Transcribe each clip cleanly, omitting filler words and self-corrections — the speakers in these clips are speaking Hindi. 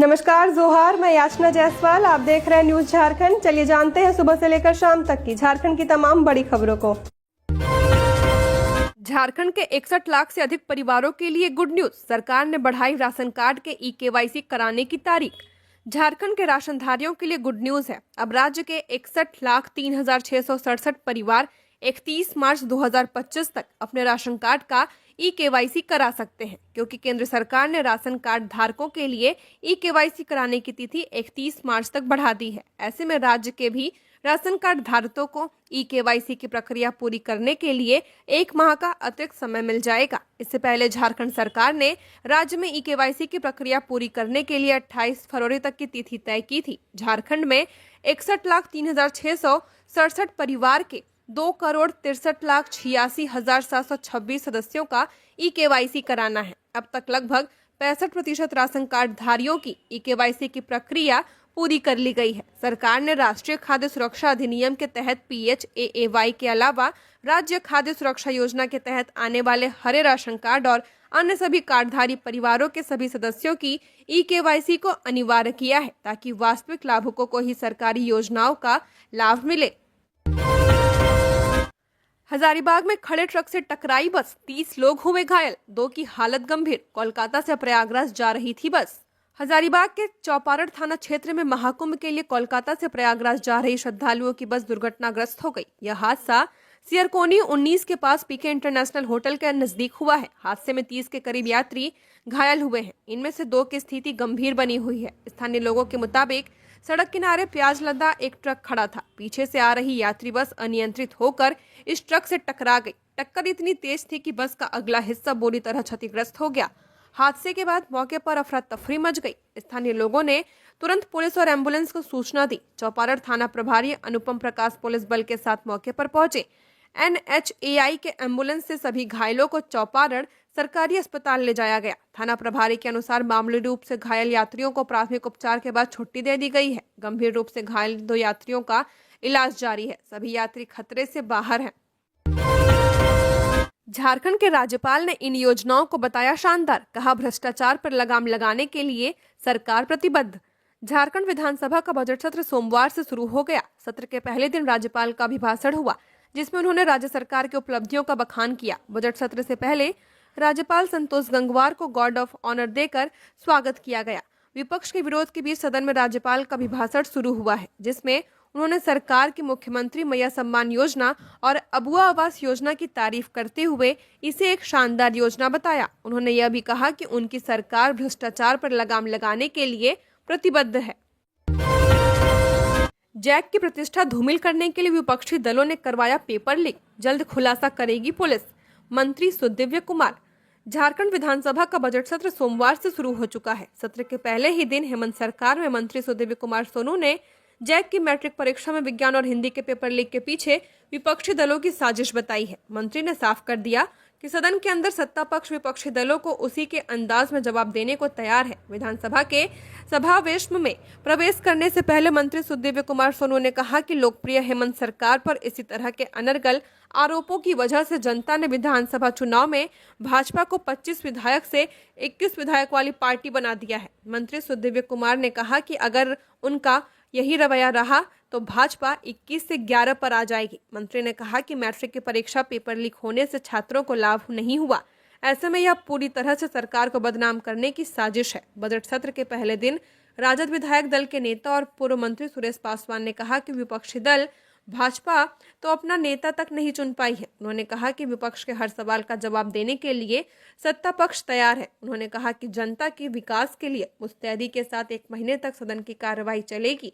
नमस्कार जोहार, मैं याचना जायसवाल। आप देख रहे हैं न्यूज झारखंड। चलिए जानते हैं सुबह से लेकर शाम तक की झारखंड की तमाम बड़ी खबरों को। झारखंड के 61 लाख से अधिक परिवारों के लिए गुड न्यूज। सरकार ने बढ़ाई राशन कार्ड के ई-केवाईसी कराने की तारीख। झारखंड के राशनधारियों के लिए गुड न्यूज है। अब राज्य के 61,03,667 परिवार 31 मार्च 2025 तक अपने राशन कार्ड का ई-केवाईसी करा सकते हैं, क्योंकि केंद्र सरकार ने राशन कार्ड धारकों के लिए ई-केवाईसी कराने की तिथि 31 मार्च तक बढ़ा दी है। ऐसे में राज्य के भी राशन कार्ड धारकों को ई-केवाईसी की प्रक्रिया पूरी करने के लिए 1 माह का अतिरिक्त समय मिल जाएगा। इससे पहले झारखंड सरकार ने राज्य में ई-केवाईसी की प्रक्रिया पूरी करने के लिए 28 फरवरी तक की तिथि तय की थी। झारखंड में 61,03,667 परिवार के 2,63,86,726 सदस्यों का ई-केवाईसी कराना है। अब तक लगभग 65% राशन कार्ड धारियों की ई-केवाईसी की प्रक्रिया पूरी कर ली गई है। सरकार ने राष्ट्रीय खाद्य सुरक्षा अधिनियम के तहत PHAAY के अलावा राज्य खाद्य सुरक्षा योजना के तहत आने वाले हरे राशन कार्ड और अन्य सभी कार्डधारी परिवारों के सभी सदस्यों की ई-केवाईसी को अनिवार्य किया है, ताकि वास्तविक लाभुकों को ही सरकारी योजनाओं का लाभ मिले। हजारीबाग में खड़े ट्रक से टकराई बस, 30 लोग हुए घायल, 2 की हालत गंभीर। कोलकाता से प्रयागराज जा रही थी बस। हजारीबाग के चौपारण थाना क्षेत्र में महाकुंभ के लिए कोलकाता से प्रयागराज जा रही श्रद्धालुओं की बस दुर्घटनाग्रस्त हो गई। यह हादसा सियरकोनी 19 के पास पीके इंटरनेशनल होटल के नजदीक हुआ है। हादसे में 30 के करीब यात्री घायल हुए हैं। इनमें से 2 की स्थिति गंभीर बनी हुई है। स्थानीय लोगों के मुताबिक सड़क किनारे प्याज लदा एक ट्रक खड़ा था। पीछे से आ रही यात्री बस अनियंत्रित होकर इस ट्रक से टकरा गई। टक्कर इतनी तेज थी कि बस का अगला हिस्सा बुरी तरह क्षतिग्रस्त हो गया। हादसे के बाद मौके पर अफरा तफरी मच गई। स्थानीय लोगों ने तुरंत पुलिस और एम्बुलेंस को सूचना दी। चौपारण थाना प्रभारी अनुपम प्रकाश पुलिस बल के साथ मौके पर पहुंचे। NHAI के एम्बुलेंस से सभी घायलों को चौपारण सरकारी अस्पताल ले जाया गया। थाना प्रभारी के अनुसार मामूली रूप से घायल यात्रियों को प्राथमिक उपचार के बाद छुट्टी दे दी गई है। गंभीर रूप से घायल 2 यात्रियों का इलाज जारी है। सभी यात्री खतरे से बाहर हैं। झारखंड के राज्यपाल ने इन योजनाओं को बताया शानदार। कहा, भ्रष्टाचार पर लगाम लगाने के लिए सरकार प्रतिबद्ध। झारखंड विधानसभा का बजट सत्र सोमवार से शुरू हो गया। सत्र के पहले दिन राज्यपाल का अभिभाषण हुआ, जिसमें उन्होंने राज्य सरकार की उपलब्धियों का बखान किया। बजट सत्र से पहले राज्यपाल संतोष गंगवार को गार्ड ऑफ ऑनर देकर स्वागत किया गया। विपक्ष के विरोध के बीच सदन में राज्यपाल का अभिभाषण शुरू हुआ है, जिसमें उन्होंने सरकार की मुख्यमंत्री मैया सम्मान योजना और अबुआ आवास योजना की तारीफ करते हुए इसे एक शानदार योजना बताया। उन्होंने यह भी कहा कि उनकी सरकार भ्रष्टाचार पर लगाम लगाने के लिए प्रतिबद्ध है। जैक की प्रतिष्ठा धूमिल करने के लिए विपक्षी दलों ने करवाया पेपर लीक, जल्द खुलासा करेगी पुलिस। मंत्री सुदिव्य कुमार। झारखंड विधानसभा का बजट सत्र सोमवार से शुरू हो चुका है। सत्र के पहले ही दिन हेमंत सरकार में मंत्री सुदिव्य कुमार सोनू ने जैक की मैट्रिक परीक्षा में विज्ञान और हिंदी के पेपर लीक के पीछे विपक्षी दलों की साजिश बताई है। मंत्री ने साफ कर दिया कि सदन के अंदर सत्ता पक्ष विपक्षी दलों को उसी के अंदाज में जवाब देने को तैयार है। विधानसभा के सभावेश में प्रवेश करने से पहले मंत्री सुदिव्य कुमार सोनू ने कहा कि लोकप्रिय हेमंत सरकार पर इसी तरह के अनर्गल आरोपों की वजह से जनता ने विधानसभा चुनाव में भाजपा को 25 विधायक से 21 विधायक वाली पार्टी बना दिया है। मंत्री सुदिव्य कुमार ने कहा कि अगर उनका यही रवैया रहा तो भाजपा 21 से 11 पर आ जाएगी। मंत्री ने कहा कि मैट्रिक की परीक्षा पेपर लीक होने से छात्रों को लाभ नहीं हुआ। ऐसे में यह पूरी तरह से सरकार को बदनाम करने की साजिश है। बजट सत्र के पहले दिन राजद विधायक दल के नेता और पूर्व मंत्री सुरेश पासवान ने कहा कि विपक्षी दल भाजपा तो अपना नेता तक नहीं चुन पाई है। उन्होंने कहा कि विपक्ष के हर सवाल का जवाब देने के लिए सत्ता पक्ष तैयार है। उन्होंने कहा कि जनता के विकास के लिए मुस्तैदी के साथ 1 महीने तक सदन की कार्रवाई चलेगी।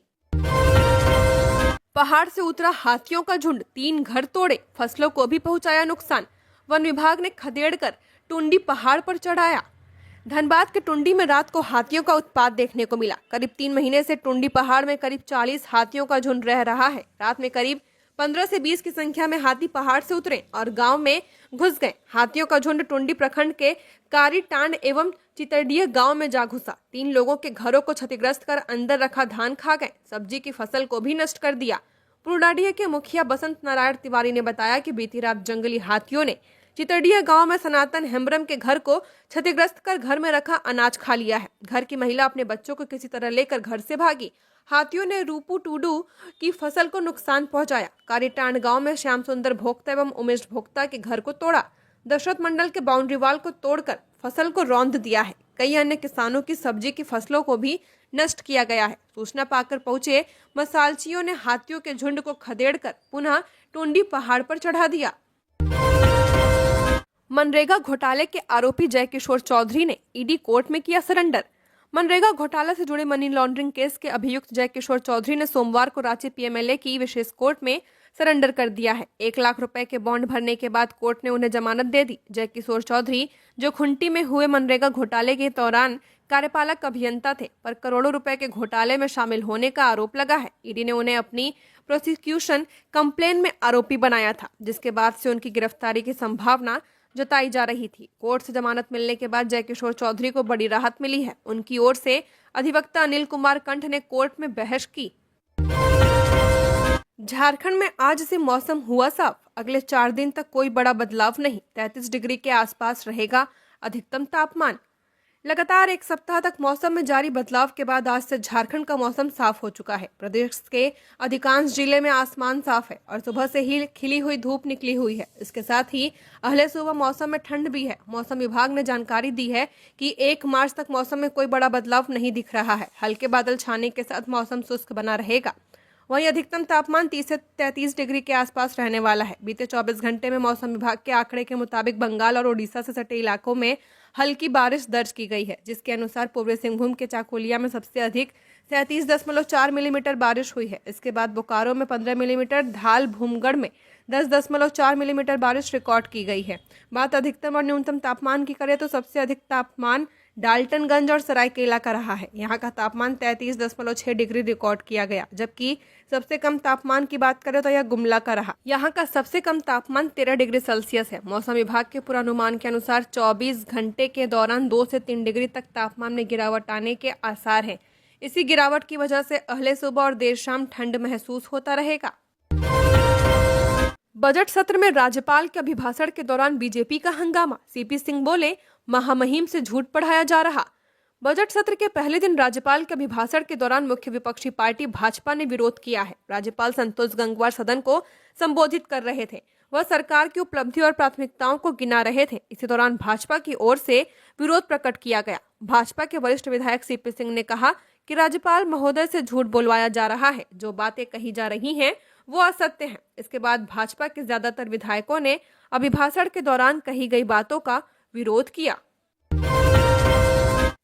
पहाड़ से उतरा हाथियों का झुंड, 3 घर तोड़े, फसलों को भी पहुंचाया नुकसान। वन विभाग ने खदेड़कर टुंडी पहाड़ पर चढ़ाया। धनबाद के टुंडी में रात को हाथियों का उत्पात देखने को मिला। करीब 3 महीने से टुंडी पहाड़ में करीब 40 हाथियों का झुंड रह रहा है। रात में करीब 15 से 20 की संख्या में हाथी पहाड़ से उतरे और गांव में घुस गए। हाथियों का झुंड टुंडी प्रखंड के कारीटांड एवं चितरडीह गांव में जा घुसा। 3 लोगों के घरों को क्षतिग्रस्त कर अंदर रखा धान खा गए। सब्जी की फसल को भी नष्ट कर दिया। पुरडाडीह के मुखिया बसंत नारायण तिवारी ने बताया कि बीती रात जंगली हाथियों ने चितडिया गांव में सनातन हेम्ब्रम के घर को क्षतिग्रस्त कर घर में रखा अनाज खा लिया है। घर की महिला अपने बच्चों को किसी तरह लेकर घर से भागी। हाथियों ने रूपू टूडू की फसल को नुकसान पहुंचाया। कारीटांड गांव में श्याम सुंदर भोक्ता एवं उमेश भोक्ता के घर को तोड़ा। दशरथ मंडल के बाउंड्री वाल को तोड़कर फसल को रौंद दिया है। कई अन्य किसानों की सब्जी की फसलों को भी नष्ट किया गया है। सूचना पाकर पहुंचे मसालचियों ने हाथियों के झुंड को खदेड़कर पुनः टुंडी पहाड़ पर चढ़ा दिया। मनरेगा घोटाले के आरोपी जयकिशोर चौधरी ने ईडी कोर्ट में किया सरेंडर। मनरेगा घोटाला से जुड़े मनी लॉन्ड्रिंग केस के अभियुक्त जयकिशोर चौधरी ने सोमवार को रांची पीएमएलए की विशेष कोर्ट में सरेंडर कर दिया है। 1 लाख रुपए के बॉन्ड भरने के बाद कोर्ट ने उन्हें जमानत दे दी। जयकिशोर चौधरी, जो खुंटी में हुए मनरेगा घोटाले के दौरान कार्यपालक अभियंता थे, पर करोड़ों रुपए के घोटाले में शामिल होने का आरोप लगा है। ईडी ने उन्हें अपनी प्रोसिक्यूशन कंप्लेन में आरोपी बनाया था, जिसके बाद से उनकी गिरफ्तारी की संभावना जताई जा रही थी। कोर्ट से जमानत मिलने के बाद जयकिशोर चौधरी को बड़ी राहत मिली है। उनकी ओर से अधिवक्ता अनिल कुमार कंठ ने कोर्ट में बहस की। झारखंड में आज से मौसम हुआ साफ। अगले 4 दिन तक कोई बड़ा बदलाव नहीं। 33 डिग्री के आसपास रहेगा अधिकतम तापमान। लगातार 1 सप्ताह तक मौसम में जारी बदलाव के बाद आज से झारखंड का मौसम साफ हो चुका है। प्रदेश के अधिकांश जिले में आसमान साफ है और सुबह से ही खिली हुई धूप निकली हुई है। इसके साथ ही अहले सुबह मौसम में ठंड भी है। मौसम विभाग ने जानकारी दी है कि 1 मार्च तक मौसम में कोई बड़ा बदलाव नहीं दिख रहा है। हल्के बादल छाने के साथ मौसम शुष्क बना रहेगा। वहीं अधिकतम तापमान 30 से 33 डिग्री के आसपास रहने वाला है। बीते 24 घंटे में मौसम विभाग के आंकड़े के मुताबिक बंगाल और ओडिशा से सटे इलाकों में हल्की बारिश दर्ज की गई है, जिसके अनुसार पूर्वी सिंहभूम के चाकुलिया में सबसे अधिक 37.4 मिलीमीटर बारिश हुई है। इसके बाद बोकारो में 15 मिलीमीटर, धाल भूमगढ़ में 10.4 मिलीमीटर बारिश रिकॉर्ड की गई है। बात अधिकतम और न्यूनतम तापमान की करें तो सबसे अधिक तापमान डाल्टनगंज और सरायकेला का रहा है। यहाँ का तापमान 33.6 डिग्री रिकॉर्ड किया गया, जबकि सबसे कम तापमान की बात करें तो यह गुमला का रहा। यहाँ का सबसे कम तापमान 13 डिग्री सेल्सियस है। मौसम विभाग के पूर्वानुमान के अनुसार 24 घंटे के दौरान 2 से 3 डिग्री तक तापमान में गिरावट आने के आसार हैं। इसी गिरावट की वजह से अहले सुबह और देर शाम ठंड महसूस होता रहेगा। बजट सत्र में राज्यपाल के अभिभाषण के दौरान बीजेपी का हंगामा। सीपी सिंह बोले, महामहिम से झूठ पढ़ाया जा रहा। बजट सत्र के पहले दिन राज्यपाल के अभिभाषण के दौरान मुख्य विपक्षी पार्टी भाजपा ने विरोध किया है। राज्यपाल संतोष गंगवार सदन को संबोधित कर रहे थे। वह सरकार की उपलब्धि और प्राथमिकताओं को गिना रहे थे। इसी दौरान भाजपा की ओर से विरोध प्रकट किया गया। भाजपा के वरिष्ठ विधायक सीपी सिंह ने कहा कि राज्यपाल महोदय से झूठ बोलवाया जा रहा है। जो बातें कही जा रही हैं वो असत्य हैं। इसके बाद भाजपा के ज्यादातर विधायकों ने अभिभाषण के दौरान कही गई बातों का विरोध किया।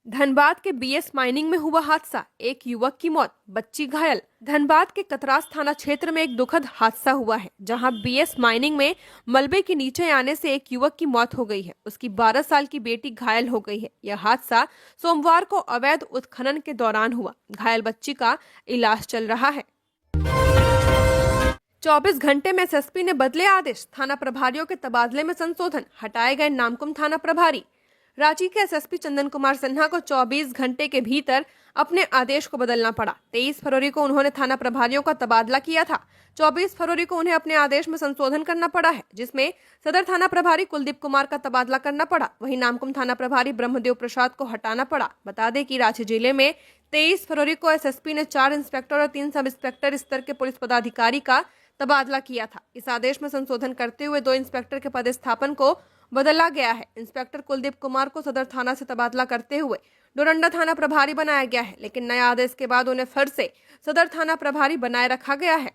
धनबाद के बीएस माइनिंग में हुआ हादसा, एक युवक की मौत, बच्ची घायल। धनबाद के कतरास थाना क्षेत्र में एक दुखद हादसा हुआ है, जहां बीएस माइनिंग में मलबे के नीचे आने से एक युवक की मौत हो गई है। उसकी 12 साल की बेटी घायल हो गई है। यह हादसा सोमवार को अवैध उत्खनन के दौरान हुआ। घायल बच्ची का इलाज चल रहा है। 24 घंटे में एसएसपी ने बदले आदेश। थाना प्रभारियों के तबादले में संशोधन, हटाए गए नामकुम थाना प्रभारी। रांची के एसएसपी चंदन कुमार सिन्हा को 24 घंटे के भीतर अपने आदेश को बदलना पड़ा। 23 फरवरी को उन्होंने थाना प्रभारियों का तबादला किया था। 24 फरवरी को उन्हें अपने आदेश में संशोधन करना पड़ा है, जिसमें सदर थाना प्रभारी कुलदीप कुमार का तबादला करना पड़ा। वहीं नामकुम थाना प्रभारी ब्रह्मदेव प्रसाद को हटाना पड़ा। बता दें कि रांची जिले में 23 फरवरी को एसएसपी ने 4 इंस्पेक्टर और 3 सब इंस्पेक्टर स्तर के पुलिस पदाधिकारी का तबादला किया था। इस आदेश में संशोधन करते हुए 2 इंस्पेक्टर के पदस्थापन को बदला गया है। इंस्पेक्टर कुलदीप कुमार को सदर थाना से तबादला करते हुए डोरंडा थाना प्रभारी बनाया गया है, लेकिन नया आदेश के बाद उन्हें फिर से सदर थाना प्रभारी बनाए रखा गया है।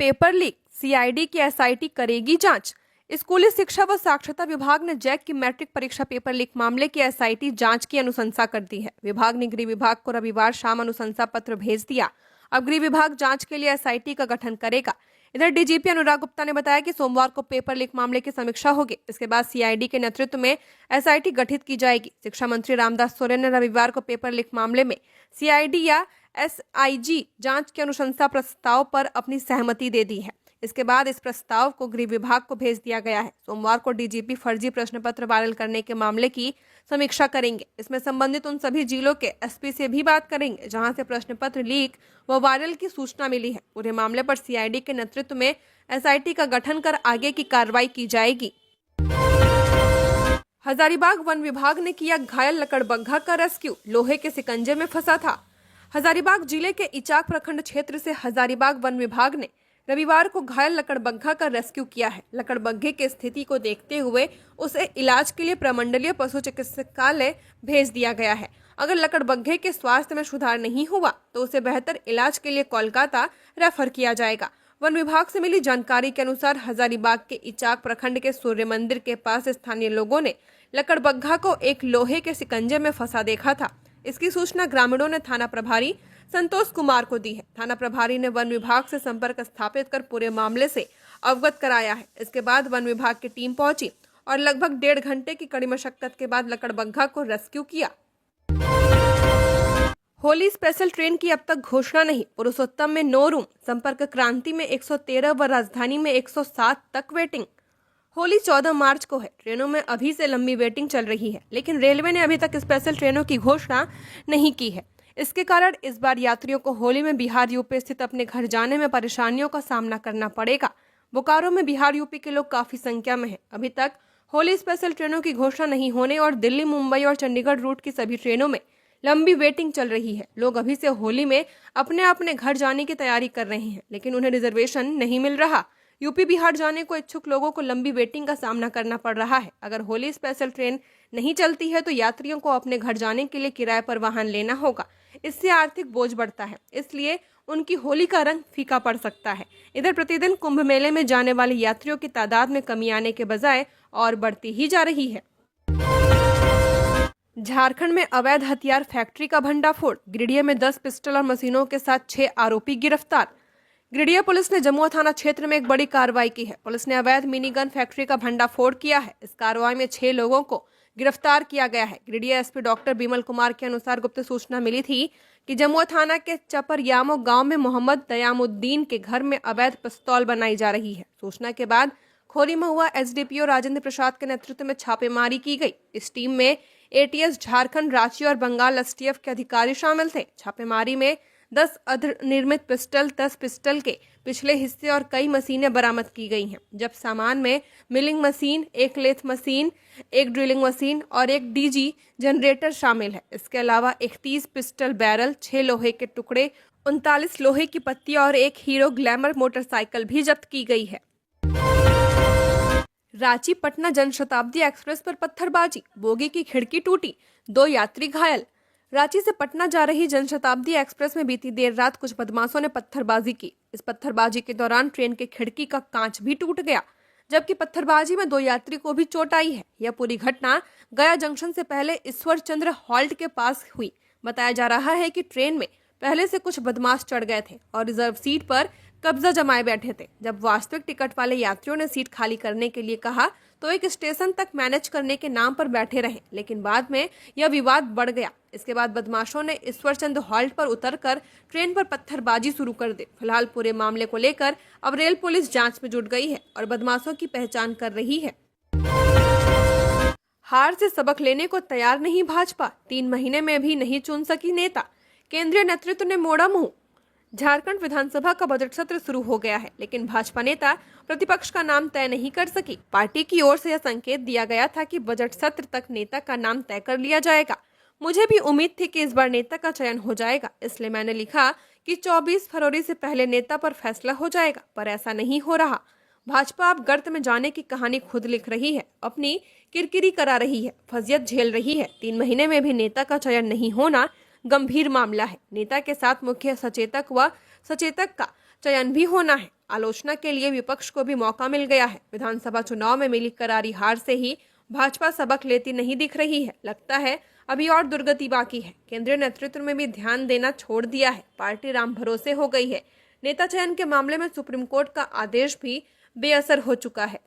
पेपर लीक, सीआईडी की एसआईटी करेगी जांच। स्कूली शिक्षा व साक्षरता विभाग ने जैक की मैट्रिक परीक्षा पेपर लीक मामले की एसआईटी जांच की अनुशंसा कर दी है। विभाग ने गृह विभाग को रविवार शाम अनुशंसा पत्र भेज दिया। अब गृह विभाग जांच के लिए एसआईटी का गठन करेगा। इधर डीजीपी अनुराग गुप्ता ने बताया कि सोमवार को पेपर लीक मामले की समीक्षा होगी। इसके बाद सीआईडी के नेतृत्व में एसआईटी गठित की जाएगी। शिक्षा मंत्री रामदास सोरेन ने रविवार को पेपर लीक मामले में सीआईडी या एसआईजी जांच के अनुशंसा प्रस्ताव पर अपनी सहमति दे दी है। इसके बाद इस प्रस्ताव को गृह विभाग को भेज दिया गया है। सोमवार को डीजीपी फर्जी प्रश्न पत्र वायरल करने के मामले की समीक्षा करेंगे। इसमें संबंधित उन सभी जिलों के एसपी से भी बात करेंगे जहां से प्रश्न पत्र लीक व वायरल की सूचना मिली है। पूरे मामले पर सीआईडी के नेतृत्व में एसआईटी का गठन कर आगे की कार्रवाई की जाएगी। हजारीबाग वन विभाग ने किया घायल लकड़बग्घा का रेस्क्यू, लोहे के शिकंजे में फंसा था। हजारीबाग जिले के इचाक प्रखंड क्षेत्र से हजारीबाग वन विभाग ने रविवार को घायल लकड़बग्घा का रेस्क्यू किया है। लकड़बग्घे की स्थिति को देखते हुए उसे इलाज के लिए प्रमंडलीय पशु चिकित्सालय भेज दिया गया है। अगर लकड़बग्घे के स्वास्थ्य में सुधार नहीं हुआ तो उसे बेहतर इलाज के लिए कोलकाता रेफर किया जाएगा। वन विभाग से मिली जानकारी के अनुसार हजारीबाग के इचाक प्रखंड के सूर्य मंदिर के पास स्थानीय लोगों ने लकड़बग्घा को एक लोहे के शिकंजे में फंसा देखा था। इसकी सूचना ग्रामीणों ने थाना प्रभारी संतोष कुमार को दी है। थाना प्रभारी ने वन विभाग से संपर्क स्थापित कर पूरे मामले से अवगत कराया है। इसके बाद वन विभाग की टीम पहुंची और लगभग 1.5 घंटे की कड़ी मशक्कत के बाद लकड़बग्घा को रेस्क्यू किया। होली स्पेशल ट्रेन की अब तक घोषणा नहीं, पुरुषोत्तम में 9 रूम, संपर्क क्रांति में 113 व राजधानी में 107 तक वेटिंग। होली 14 मार्च को है। ट्रेनों में अभी से लंबी वेटिंग चल रही है, लेकिन रेलवे ने अभी तक स्पेशल ट्रेनों की घोषणा नहीं की है। इसके कारण इस बार यात्रियों को होली में बिहार यूपी स्थित अपने घर जाने में परेशानियों का सामना करना पड़ेगा। बोकारो में बिहार यूपी के लोग काफी संख्या में हैं। अभी तक होली स्पेशल ट्रेनों की घोषणा नहीं होने और दिल्ली, मुंबई और चंडीगढ़ रूट की सभी ट्रेनों में लंबी वेटिंग चल रही है। लोग अभी से होली में अपने अपने घर जाने की तैयारी कर रहे हैं, लेकिन उन्हें रिजर्वेशन नहीं मिल रहा। यूपी बिहार जाने को इच्छुक लोगों को लंबी वेटिंग का सामना करना पड़ रहा है। अगर होली स्पेशल ट्रेन नहीं चलती है तो यात्रियों को अपने घर जाने के लिए किराए पर वाहन लेना होगा। इससे आर्थिक बोझ बढ़ता है, इसलिए उनकी होली का रंग फीका पड़ सकता है। इधर प्रतिदिन कुंभ मेले में जाने वाले यात्रियों की तादाद में कमी आने के बजाय और बढ़ती ही जा रही है। झारखंड में अवैध हथियार फैक्ट्री का भंडाफोड़, गिरिडीह में 10 पिस्टल और मशीनों के साथ 6 आरोपी गिरफ्तार। गिरिडीह पुलिस ने जमुआ थाना क्षेत्र में एक बड़ी कार्रवाई की है। पुलिस ने अवैध मिनी गन फैक्ट्री का भंडाफोड़ किया है। इस कार्रवाई में 6 लोगों को गिरफ्तार किया गया है। गिरिडीह एसपी डॉक्टर बिमल कुमार के अनुसार गुप्त सूचना मिली थी कि जमुआ थाना के चपरयामो गांव में मोहम्मद दयामुद्दीन के घर में अवैध पिस्तौल बनाई जा रही है। सूचना के बाद खोरी महुआ एसडीपीओ राजेंद्र प्रसाद के नेतृत्व में छापेमारी की गई। इस टीम में एटीएस झारखंड, रांची और बंगाल एसटीएफ के अधिकारी शामिल थे। छापेमारी में 10 अर्धनिर्मित पिस्टल, 10 पिस्टल के पिछले हिस्से और कई मशीनें बरामद की गई हैं। जब सामान में मिलिंग मशीन, एक लेथ मशीन, एक ड्रिलिंग मशीन और एक डीजी जनरेटर शामिल है। इसके अलावा 31 पिस्टल बैरल, 6 लोहे के टुकड़े, 39 लोहे की पत्तियां और एक हीरो ग्लैमर मोटरसाइकिल भी जब्त की गई है। रांची पटना जनशताब्दी एक्सप्रेस पर पत्थरबाजी, बोगी की खिड़की टूटी, 2 यात्री घायल। रांची से पटना जा रही जनशताब्दी एक्सप्रेस में बीती देर रात कुछ बदमाशों ने पत्थरबाजी की। इस पत्थरबाजी के दौरान ट्रेन के खिड़की का कांच भी टूट गया, जबकि पत्थरबाजी में 2 यात्री को भी चोट आई है। यह पूरी घटना गया जंक्शन से पहले ईश्वर चंद्र हॉल्ट के पास हुई। बताया जा रहा है कि ट्रेन में पहले से कुछ बदमाश चढ़ गए थे और रिजर्व सीट पर कब्जा जमाए बैठे थे। जब वास्तविक टिकट वाले यात्रियों ने सीट खाली करने के लिए कहा तो एक स्टेशन तक मैनेज करने के नाम पर बैठे रहे, लेकिन बाद में यह विवाद बढ़ गया। इसके बाद बदमाशों ने ईश्वरचंद हॉल्ट पर उतरकर ट्रेन पर पत्थरबाजी शुरू कर दी। फिलहाल पूरे मामले को लेकर अब रेल पुलिस जांच में जुट गई है और बदमाशों की पहचान कर रही है। हार से सबक लेने को तैयार नहीं भाजपा, 3 महीने में भी नहीं चुन सकी नेता, केंद्रीय नेतृत्व ने मोड़ा मुंह। झारखंड विधानसभा का बजट सत्र शुरू हो गया है, लेकिन भाजपा नेता प्रतिपक्ष का नाम तय नहीं कर सकी। पार्टी की ओर से यह संकेत दिया गया था कि बजट सत्र तक नेता का नाम तय कर लिया जाएगा। मुझे भी उम्मीद थी कि इस बार नेता का चयन हो जाएगा, इसलिए मैंने लिखा कि 24 फरवरी से पहले नेता पर फैसला हो जाएगा, पर ऐसा नहीं हो रहा। भाजपा अब गर्त में जाने की कहानी खुद लिख रही है, अपनी किरकिरी करा रही है, फजियत झेल रही है। 3 महीने में भी नेता का चयन नहीं होना गंभीर मामला है। नेता के साथ मुख्य सचेतक व सचेतक का चयन भी होना है। आलोचना के लिए विपक्ष को भी मौका मिल गया है। विधानसभा चुनाव में मिली करारी हार से ही भाजपा सबक लेती नहीं दिख रही है। लगता है अभी और दुर्गति बाकी है। केंद्रीय नेतृत्व में भी ध्यान देना छोड़ दिया है। पार्टी राम भरोसे हो गई है। नेता चयन के मामले में सुप्रीम कोर्ट का आदेश भी बेअसर हो चुका है।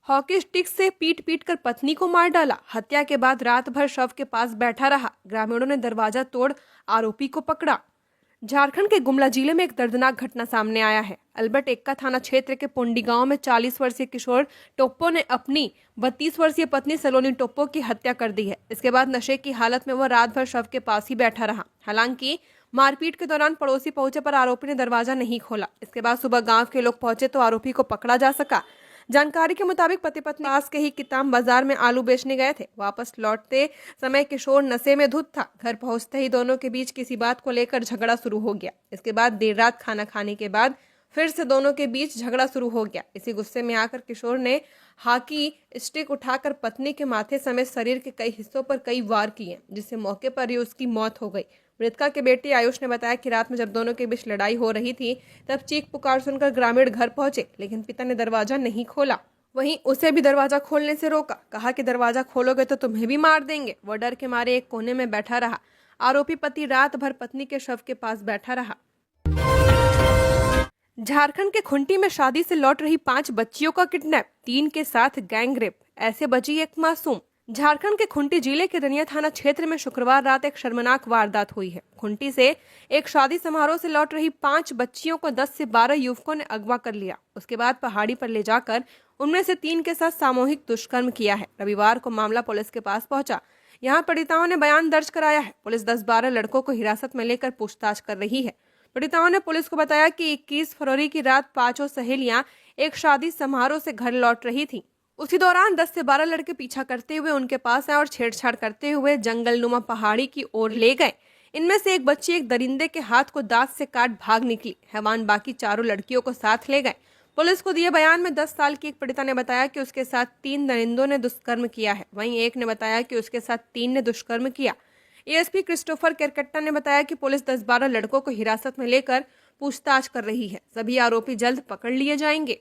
हॉकी स्टिक से पीट कर पत्नी को मार डाला, हत्या के बाद रात भर शव के पास बैठा रहा। ग्रामीणों ने दरवाजा तोड़ आरोपी को पकड़ा। झारखंड के गुमला जिले में एक दर्दनाक घटना सामने आया है। अल्बर्ट एक्का थाना क्षेत्र के पुंडी गांव में 40 वर्षीय किशोर टोप्पो ने अपनी 32 वर्षीय पत्नी सलोनी टोप्पो की हत्या कर दी है। इसके बाद नशे की हालत में वह रात भर शव के पास ही बैठा रहा। हालांकि मारपीट के दौरान पड़ोसी पहुंचे पर आरोपी ने दरवाजा नहीं खोला। इसके बाद सुबह गाँव के लोग पहुंचे तो आरोपी को पकड़ा जा सका। जानकारी के मुताबिक पति पत्नी पास के ही किताम बाजार में आलू बेचने गए थे। वापस लौटते समय किशोर नशे में धुत था। घर पहुंचते ही दोनों के बीच किसी बात को लेकर झगड़ा शुरू हो गया। इसके बाद देर रात खाना खाने के बाद फिर से दोनों के बीच झगड़ा शुरू हो गया। इसी गुस्से में आकर किशोर ने हॉकी स्टिक उठाकर पत्नी के माथे समेत शरीर के कई हिस्सों पर कई वार किए, जिससे मौके पर ही उसकी मौत हो गई। मृतका के बेटी आयुष ने बताया कि रात में जब दोनों के बीच लड़ाई हो रही थी तब चीख पुकार सुनकर ग्रामीण घर पहुंचे, लेकिन पिता ने दरवाजा नहीं खोला। वहीं उसे भी दरवाजा खोलने से रोका। कहा कि दरवाजा खोलोगे तो तुम्हें भी मार देंगे। वह डर के मारे एक कोने में बैठा रहा। आरोपी पति रात भर पत्नी के शव के पास बैठा रहा। झारखंड के खुंटी में शादी से लौट रही 5 बच्चियों का किडनैप, 3 के साथ गैंग रेप, ऐसे बची एक मासूम। झारखंड के खुंटी जिले के रनिया थाना क्षेत्र में शुक्रवार रात एक शर्मनाक वारदात हुई है। खुंटी से एक शादी समारोह से लौट रही 5 बच्चियों को 10 से 12 युवकों ने अगवा कर लिया। उसके बाद पहाड़ी पर ले जाकर उनमें से 3 के साथ सामूहिक दुष्कर्म किया है। रविवार को मामला पुलिस के पास पहुंचा। यहां पीड़िताओं ने बयान दर्ज कराया है। पुलिस 10-12 लड़कों को हिरासत में लेकर पूछताछ कर रही है। पीड़िताओं ने पुलिस को बताया कि 21 फरवरी की रात 5 सहेलियां एक शादी समारोह से घर लौट रही थी। उसी दौरान 10 से 12 लड़के पीछा करते हुए उनके पास आए और छेड़छाड़ करते हुए जंगलनुमा पहाड़ी की ओर ले गए। इनमें से एक बच्ची एक दरिंदे के हाथ को दांत से काट भाग निकली। हैवान बाकी 4 लड़कियों को साथ ले गए। पुलिस को दिए बयान में 10 साल की एक पीड़िता ने बताया कि उसके साथ 3 दरिंदों ने दुष्कर्म किया है। वहीं एक ने बताया कि उसके साथ 3 ने दुष्कर्म किया। एएसपी क्रिस्टोफर केरकट्टा ने बताया कि पुलिस 10-12 लड़कों को हिरासत में लेकर पूछताछ कर रही है। सभी आरोपी जल्द पकड़ लिए जाएंगे।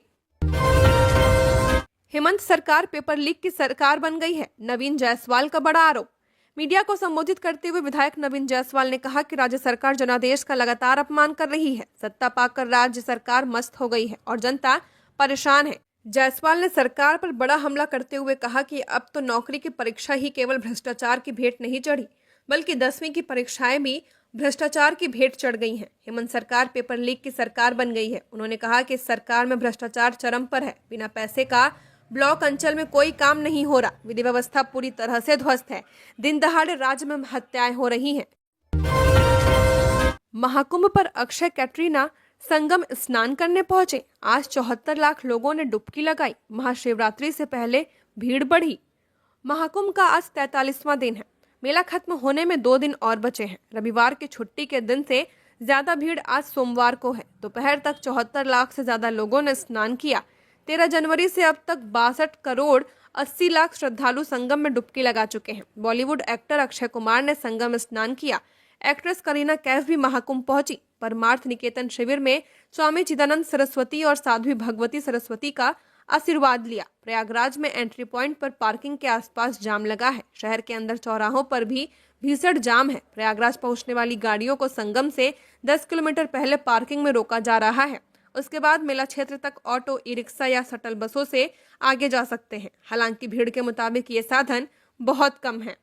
हेमंत सरकार पेपर लीक की सरकार बन गई है, नवीन जायसवाल का बड़ा आरोप। मीडिया को संबोधित करते हुए विधायक नवीन जायसवाल ने कहा कि राज्य सरकार जनादेश का लगातार अपमान कर रही है। सत्ता पाकर राज्य सरकार मस्त हो गई है और जनता परेशान है। जायसवाल ने सरकार पर बड़ा हमला करते हुए कहा कि अब तो नौकरी की परीक्षा ही केवल भ्रष्टाचार की भेंट नहीं चढ़ी, बल्कि 10वीं की परीक्षाएं भी भ्रष्टाचार की भेंट चढ़ गई हैं। हेमंत सरकार पेपर लीक की सरकार बन गई है। उन्होंने कहा कि इस सरकार में भ्रष्टाचार चरम पर है। बिना पैसे का ब्लॉक अंचल में कोई काम नहीं हो रहा। विधि व्यवस्था पूरी तरह से ध्वस्त है। दिन दहाड़े राज्य में हत्याएं हो रही हैं। महाकुंभ पर अक्षय कैटरीना संगम स्नान करने पहुंचे। आज 74 लाख लोगों ने डुबकी लगाई। महाशिवरात्रि से पहले भीड़ बढ़ी। महाकुंभ का आज 43वां दिन है। मेला खत्म होने में 2 दिन और बचे हैं। रविवार की छुट्टी के दिन से ज्यादा भीड़ आज सोमवार को है। दोपहर तक 74 लाख से ज्यादा लोगों ने स्नान किया। 13 जनवरी से अब तक 62 करोड़ 80 लाख श्रद्धालु संगम में डुबकी लगा चुके हैं। बॉलीवुड एक्टर अक्षय कुमार ने संगम स्नान किया। एक्ट्रेस करीना कैफ भी महाकुंभ पहुंची। परमार्थ निकेतन शिविर में स्वामी चिदानंद सरस्वती और साध्वी भगवती सरस्वती का आशीर्वाद लिया। प्रयागराज में एंट्री पॉइंट पर पार्किंग के आसपास जाम लगा है। शहर के अंदर चौराहों पर भी भीषण जाम है। प्रयागराज पहुंचने वाली गाड़ियों को संगम से 10 किलोमीटर पहले पार्किंग में रोका जा रहा है। उसके बाद मेला क्षेत्र तक ऑटो, ई रिक्शा या शटल बसों से आगे जा सकते हैं। हालांकि भीड़ के मुताबिक ये साधन बहुत कम है।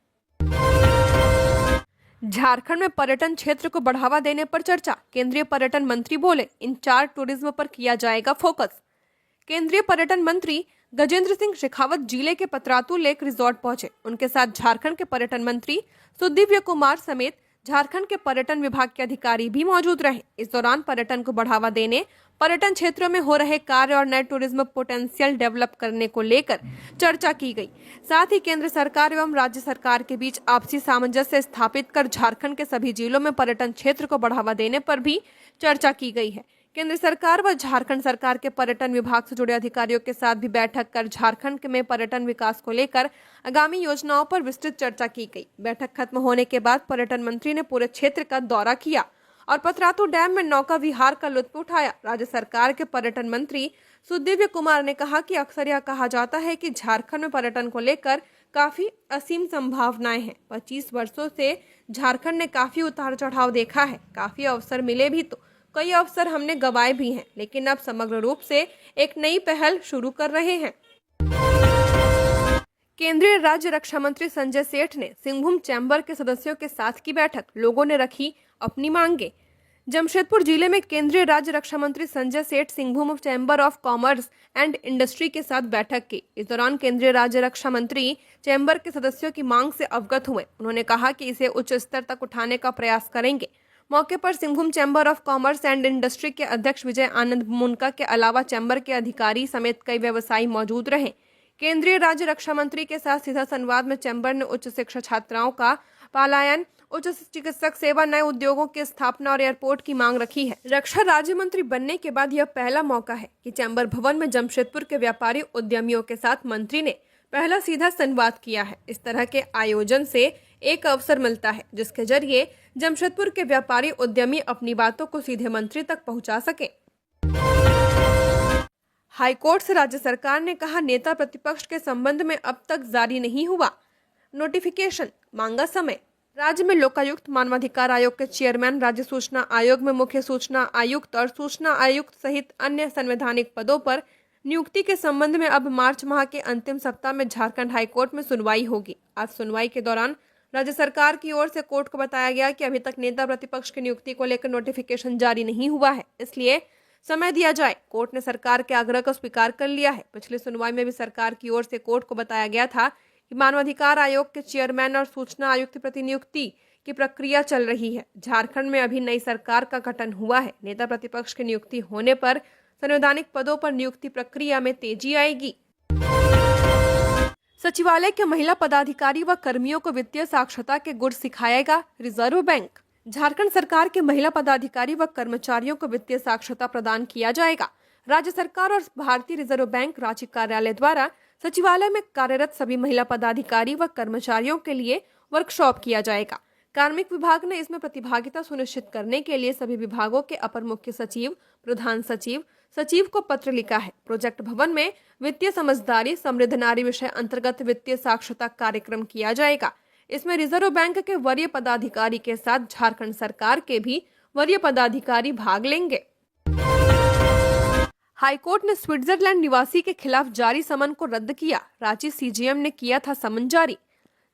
झारखंड में पर्यटन क्षेत्र को बढ़ावा देने पर चर्चा। केंद्रीय पर्यटन मंत्री बोले, इन 4 टूरिज्म पर किया जाएगा फोकस। केंद्रीय पर्यटन मंत्री गजेंद्र सिंह शेखावत जिले के पतरातू लेक रिजॉर्ट पहुंचे। उनके साथ झारखंड के पर्यटन मंत्री सुदिव्य कुमार समेत झारखंड के पर्यटन विभाग के अधिकारी भी मौजूद रहे। इस दौरान पर्यटन को बढ़ावा देने, पर्यटन क्षेत्रों में हो रहे कार्य और नए टूरिज्म पोटेंशियल डेवलप करने को लेकर चर्चा की गई। साथ ही केंद्र सरकार एवं राज्य सरकार के बीच आपसी सामंजस्य स्थापित कर झारखंड के सभी जिलों में पर्यटन क्षेत्र को बढ़ावा देने पर भी चर्चा की गई है। केंद्र सरकार व झारखंड सरकार के पर्यटन विभाग से जुड़े अधिकारियों के साथ भी बैठक कर झारखंड में पर्यटन विकास को लेकर आगामी योजनाओं पर विस्तृत चर्चा की गई। बैठक खत्म होने के बाद पर्यटन मंत्री ने पूरे क्षेत्र का दौरा किया और पतरातू डैम में नौका विहार का लुत्फ उठाया। राज्य सरकार के पर्यटन मंत्री सुदिव्य कुमार ने कहा कि अक्सर यह कहा जाता है कि झारखंड में पर्यटन को लेकर काफी असीम संभावनाएं हैं। 25 वर्षों से झारखंड ने काफी उतार चढ़ाव देखा है। काफी अवसर मिले भी तो कई अवसर हमने गंवाए भी हैं, लेकिन अब समग्र रूप से एक नई पहल शुरू कर रहे हैं। केंद्रीय राज्य रक्षा मंत्री संजय सेठ ने सिंहभूम चैम्बर के सदस्यों के साथ की बैठक। लोगों ने रखी अपनी मांगे। जमशेदपुर जिले में केंद्रीय राज्य रक्षा मंत्री Sanjay Seth Singhbhum chamber of commerce and industry के साथ बैठक की। इस दौरान केंद्रीय राज्य रक्षा मंत्री चैम्बर के सदस्यों की मांग से अवगत हुए। उन्होंने कहा कि इसे उच्च स्तर तक उठाने का प्रयास करेंगे। मौके पर Singhbhum chamber of commerce and industry के अध्यक्ष विजय आनंद मुनका के अलावा चैम्बर के अधिकारी समेत कई व्यवसायी मौजूद रहे। केंद्रीय राज्य रक्षा मंत्री के साथ सीधा संवाद में चैम्बर ने उच्च शिक्षा छात्राओं का पलायन, उच्च चिकित्सक सेवा, नए उद्योगों की स्थापना और एयरपोर्ट की मांग रखी है। रक्षा राज्य मंत्री बनने के बाद यह पहला मौका है कि चैम्बर भवन में जमशेदपुर के व्यापारी उद्यमियों के साथ मंत्री ने पहला सीधा संवाद किया है। इस तरह के आयोजन से एक अवसर मिलता है जिसके जरिए जमशेदपुर के व्यापारी उद्यमी अपनी बातों को सीधे मंत्री तक पहुंचा सके। हाईकोर्ट से राज्य सरकार ने कहा, नेता प्रतिपक्ष के संबंध में अब तक जारी नहीं हुआ नोटिफिकेशन, मांगा समय। राज्य में लोकायुक्त, मानवाधिकार आयोग के चेयरमैन, राज्य सूचना आयोग में मुख्य सूचना आयुक्त और सूचना आयुक्त सहित अन्य संवैधानिक पदों पर नियुक्ति के संबंध में अब मार्च माह के अंतिम सप्ताह में झारखंड हाईकोर्ट में सुनवाई होगी। आज सुनवाई के दौरान राज्य सरकार की ओर से कोर्ट को बताया गया कि अभी तक नेता प्रतिपक्ष की नियुक्ति को लेकर नोटिफिकेशन जारी नहीं हुआ है, इसलिए समय दिया जाए। कोर्ट ने सरकार के आग्रह को स्वीकार कर लिया है। पिछली सुनवाई में भी सरकार की ओर से कोर्ट को बताया गया था कि मानवाधिकार आयोग के चेयरमैन और सूचना आयुक्त प्रतिनियुक्ति की प्रक्रिया चल रही है। झारखंड में अभी नई सरकार का गठन हुआ है। नेता प्रतिपक्ष की नियुक्ति होने पर संवैधानिक पदों पर नियुक्ति प्रक्रिया में तेजी आएगी। सचिवालय के महिला पदाधिकारी व कर्मियों को वित्तीय साक्षरता के गुर सिखाएगा रिजर्व बैंक। झारखंड सरकार के महिला पदाधिकारी व कर्मचारियों को वित्तीय साक्षरता प्रदान किया जाएगा। राज्य सरकार और भारतीय रिजर्व बैंक रांची कार्यालय द्वारा सचिवालय में कार्यरत सभी महिला पदाधिकारी व कर्मचारियों के लिए वर्कशॉप किया जाएगा। कार्मिक विभाग ने इसमें प्रतिभागिता सुनिश्चित करने के लिए सभी विभागों के अपर मुख्य सचिव, प्रधान सचिव, सचिव को पत्र लिखा है। प्रोजेक्ट भवन में वित्तीय समझदारी समृद्ध नारी विषय अंतर्गत वित्तीय साक्षरता कार्यक्रम किया जाएगा। इसमें रिजर्व बैंक के वरीय पदाधिकारी के साथ झारखंड सरकार के भी वरीय पदाधिकारी भाग लेंगे। हाईकोर्ट ने स्विट्जरलैंड निवासी के खिलाफ जारी समन को रद्द किया। रांची सीजेएम ने किया था समन जारी।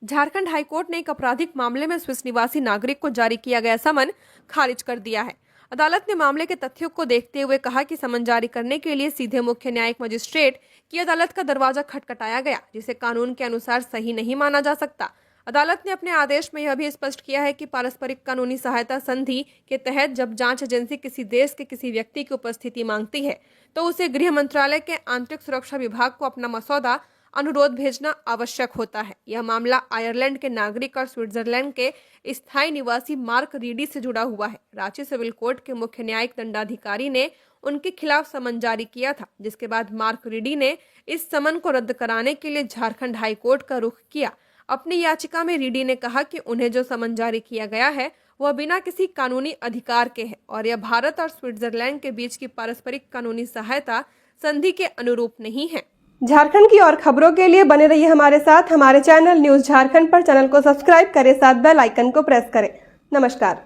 झारखंड हाईकोर्ट ने एक आपराधिक मामले में स्विस निवासी नागरिक को जारी किया गया समन खारिज कर दिया है। अदालत ने मामले के तथ्यों को देखते हुए कहा कि समन जारी करने के लिए सीधे मुख्य न्यायिक मजिस्ट्रेट की अदालत का दरवाजा खटखटाया गया, जिसे कानून के अनुसार सही नहीं माना जा सकता। अदालत ने अपने आदेश में यह भी स्पष्ट किया है कि पारस्परिक कानूनी सहायता संधि के तहत जब जांच एजेंसी किसी देश के किसी व्यक्ति की उपस्थिति मांगती है तो उसे गृह मंत्रालय के आंतरिक सुरक्षा विभाग को अपना मसौदा अनुरोध भेजना आवश्यक होता है। यह मामला आयरलैंड के नागरिक और स्विट्जरलैंड के स्थायी निवासी मार्क रीडी से जुड़ा हुआ है। रांची सिविल कोर्ट के मुख्य न्यायिक दंडाधिकारी ने उनके खिलाफ समन जारी किया था, जिसके बाद मार्क रीडी ने इस समन को रद्द कराने के लिए झारखंड हाईकोर्ट का रुख किया। अपनी याचिका में रीडी ने कहा कि उन्हें जो समन जारी किया गया है वह बिना किसी कानूनी अधिकार के है और यह भारत और स्विट्जरलैंड के बीच की पारस्परिक कानूनी सहायता संधि के अनुरूप नहीं है। झारखंड की और खबरों के लिए बने रहिए हमारे साथ। हमारे चैनल न्यूज झारखंड पर चैनल को सब्सक्राइब करें, साथ बेल आइकन को प्रेस करें। नमस्कार।